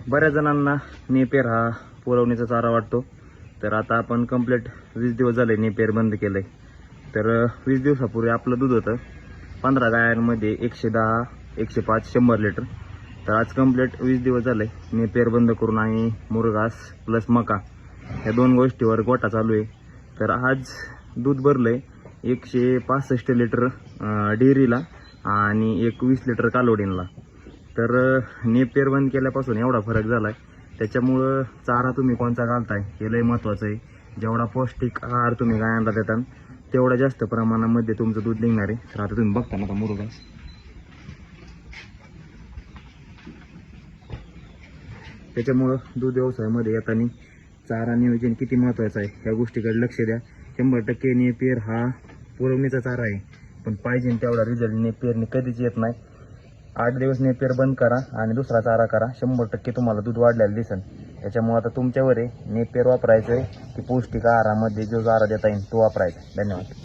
बऱ्याच जणांना नेपियर हा पुरवणीचा चारा वाटतो. तर आता आपण कंप्लीट 20 दिवस झाले नेपियर बंद केलं आहे. तर 20 दिवसापूर्वी आपलं दूध होतं 15 गायांमध्ये 110, 105, 100 लिटर. तर आज कंप्लीट 20 दिवस झाले नेपियर बंद करून आणि मुरघास प्लस मका ह्या 2 गोष्टीवर गोटा चालू आहे. तर आज दूध भरलं आहे 165 लिटर डेअरीला आणि 20 लिटर कालवडींला. तर नेपियर बंद केल्यापासून एवढा फरक झाला आहे. त्याच्यामुळं चारा तुम्ही कोणता घालताय हे लय महत्त्वाचं आहे. जेवढा पौष्टिक आहार तुम्ही गायांना देता तेवढ्या जास्त प्रमाणामध्ये तुमचं दूध निघणार आहे. तर आता तुम्ही बघता ना का मुरघास त्याच्यामुळं दूध व्यवसायामध्ये येताना चारा नियोजन किती महत्त्वाचं आहे ह्या गोष्टीकडे लक्ष द्या. 100% नेपियर हा पुरवणीचा चारा आहे, पण पाहिजे तेवढा रिझल्ट नेपियरने कधीच येत नाही. 8 दिवस नेपियर बंद करा आणि दुसरा चारा करा, 100% तुम्हाला दूध वाढलेलं दिसेल. त्याच्यामुळे आता तुमच्यावर आहे नेपियर वापरायचं आहे की पौष्टिक आहारामध्ये जो चारा देता येईल तो वापरायचा. धन्यवाद.